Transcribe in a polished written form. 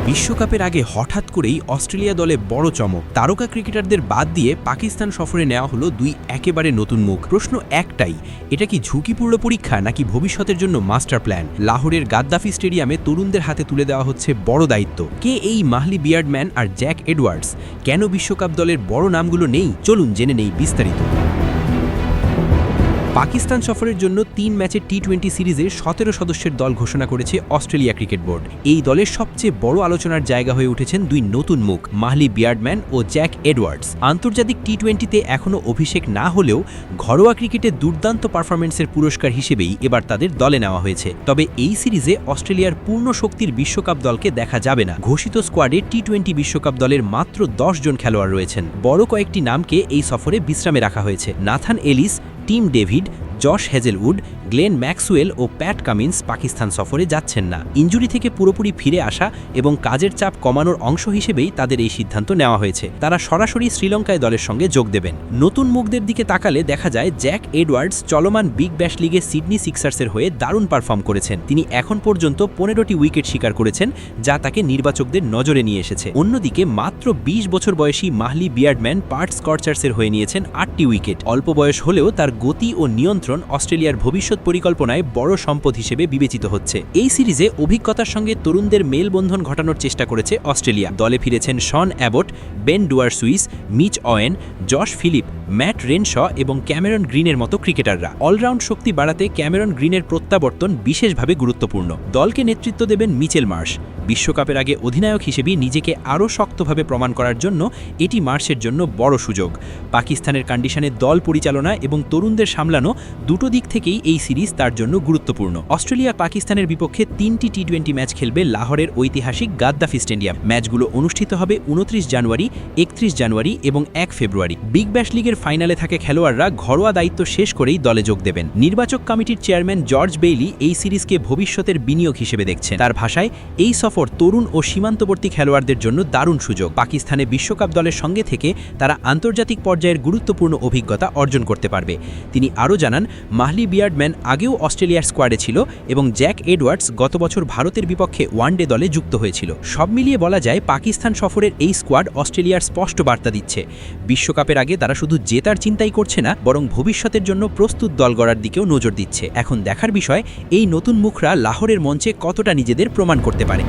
বিশ্বকাপের আগে হঠাৎ করেই অস্ট্রেলিয়া দলে বড় চমক। তারকা ক্রিকেটারদের বাদ দিয়ে পাকিস্তান সফরে নেওয়া হলো দুই একেবারে নতুন মুখ। প্রশ্ন একটাই, এটা কি ঝুঁকিপূর্ণ পরীক্ষা নাকি ভবিষ্যতের জন্য মাস্টার প্ল্যান? লাহোরের গাদ্দাফি স্টেডিয়ামে তরুণদের হাতে তুলে দেওয়া হচ্ছে বড় দায়িত্ব। কে এই মাহলি বিয়ার্ডম্যান আর জ্যাক এডওয়ার্ডস? কেন বিশ্বকাপ দলের বড় নামগুলো নেই? চলুন জেনে নেই বিস্তারিত। পাকিস্তান সফরের জন্য ৩ ম্যাচের টি-20 সিরিজে ১৭ সদস্যের দল ঘোষণা করেছে অস্ট্রেলিয়া ক্রিকেট বোর্ড। এই দলের সবচেয়ে বড় আলোচনার জায়গা হয়ে উঠেছেন দুই নতুন মুখ, মাহলি বিয়ার্ডম্যান ও জ্যাক এডওয়ার্ডস। আন্তর্জাতিক টি-20তে এখনও অভিষেক না হলেও ঘরোয়া ক্রিকেটে দুর্দান্ত পারফরম্যান্সের পুরস্কার হিসেবেই এবার তাদের দলে নেওয়া হয়েছে। তবে এই সিরিজে অস্ট্রেলিয়ার পূর্ণ শক্তির বিশ্বকাপ দলকে দেখা যাবে না। ঘোষিত স্কোয়াডে টি-20 বিশ্বকাপ দলের মাত্র ১০ জন খেলোয়াড় রয়েছেন। বড় কয়েকটি নামকে এই সফরে বিশ্রামে রাখা হয়েছে। Nathan Ellis, Tim David, Josh Hazlewood, Glenn Maxwell ও প্যাট কামিন্স পাকিস্তান সফরে যাচ্ছেন না। ইনজুরি থেকে পুরোপুরি ফিরে আসা এবং কাজের চাপ কমানোর অংশ হিসেবেই তাদের এই সিদ্ধান্ত নেওয়া হয়েছে। তারা সরাসরি শ্রীলঙ্কায় দলের সঙ্গে যোগ দেবেন। নতুন মুখদের দিকে তাকালে দেখা যায় জ্যাক এডওয়ার্ডস চলমান বিগ ব্যাশ লিগে সিডনি সিক্সার্সের হয়ে দারুণ পারফর্ম করেছেন। তিনি এখন পর্যন্ত ১৫টি উইকেট শিকার করেছেন, যা তাকে নির্বাচকদের নজরে নিয়ে এসেছে। অন্যদিকে মাত্র ২০ বছর বয়সী মাহলি বিয়ার্ডম্যান পার্থ স্কর্চার্সের হয়ে নিয়েছেন ৮টি উইকেট। অল্প বয়স হলেও তার গতি ও নিয়ন্ত্রণ অস্ট্রেলিয়ার ভবিষ্যৎ পরিকল্পনায় বড় সম্পদ হিসেবে বিবেচিত হচ্ছে। এই সিরিজে অভিজ্ঞতার সঙ্গে তরুণদের মেলবন্ধন ঘটানোর চেষ্টা করেছে অস্ট্রেলিয়া। দলে ফিরেছেন Sean Abbott, Ben ডুয়ারসুইস, miss অয়েন, Josh Philip, mat Renshaw এবং ক্যামেরন গ্রিনের মতো ক্রিকেটাররা। অলরাউন্ড শক্তি বাড়াতে ক্যামেরন গ্রিনের প্রত্যাবর্তন বিশেষভাবে গুরুত্বপূর্ণ। দলকে নেতৃত্ব দেবেন মিচেল মার্শ। বিশ্বকাপের আগে অধিনায়ক হিসেবে নিজেকে আরও শক্তভাবে প্রমাণ করার জন্য এটি মার্শের জন্য বড় সুযোগ। পাকিস্তানের কন্ডিশনে দল পরিচালনা এবং তরুণদের সামলানো দুটো দিক থেকেই এই সিরিজ তার জন্য গুরুত্বপূর্ণ। অস্ট্রেলিয়া পাকিস্তানের বিপক্ষে ৩টি টি-20 ম্যাচ খেলবে লাহোরের ঐতিহাসিক গাদ্দাফি স্টেডিয়াম। ম্যাচগুলো অনুষ্ঠিত হবে ২৯ জানুয়ারি, ৩১ জানুয়ারি এবং ১ ফেব্রুয়ারি। বিগ ব্যাশ লিগের ফাইনালে থাকে খেলোয়াড়রা ঘরোয়া দায়িত্ব শেষ করেই দলে যোগ দেবেন। নির্বাচক কমিটির চেয়ারম্যান জর্জ বেইলি এই সিরিজকে ভবিষ্যতের বিনিয়োগ হিসেবে দেখছেন। তার ভাষায়, এই সফর তরুণ ও সীমান্তবর্তী খেলোয়াড়দের জন্য দারুণ সুযোগ। পাকিস্তানে বিশ্বকাপ দলের সঙ্গে থেকে তারা আন্তর্জাতিক পর্যায়ের গুরুত্বপূর্ণ অভিজ্ঞতা অর্জন করতে পারবে। তিনি আরও জানান, মাহলি বিয়ার্ডম্যান আগেও অস্ট্রেলিয়ার স্কোয়াডে ছিল এবং জ্যাক এডওয়ার্ডস গত বছর ভারতের বিপক্ষে ওয়ানডে দলে যুক্ত হয়েছিল। সব মিলিয়ে বলা যায়, পাকিস্তান সফরের এই স্কোয়াড অস্ট্রেলিয়ার স্পষ্ট বার্তা দিচ্ছে, বিশ্বকাপের আগে তারা শুধু জেতার চিন্তাই করছে না, বরং ভবিষ্যতের জন্য প্রস্তুত দল গড়ার দিকেও নজর দিচ্ছে। এখন দেখার বিষয়, এই নতুন মুখরা লাহোরের মঞ্চে কতটা নিজেদের প্রমাণ করতে পারে।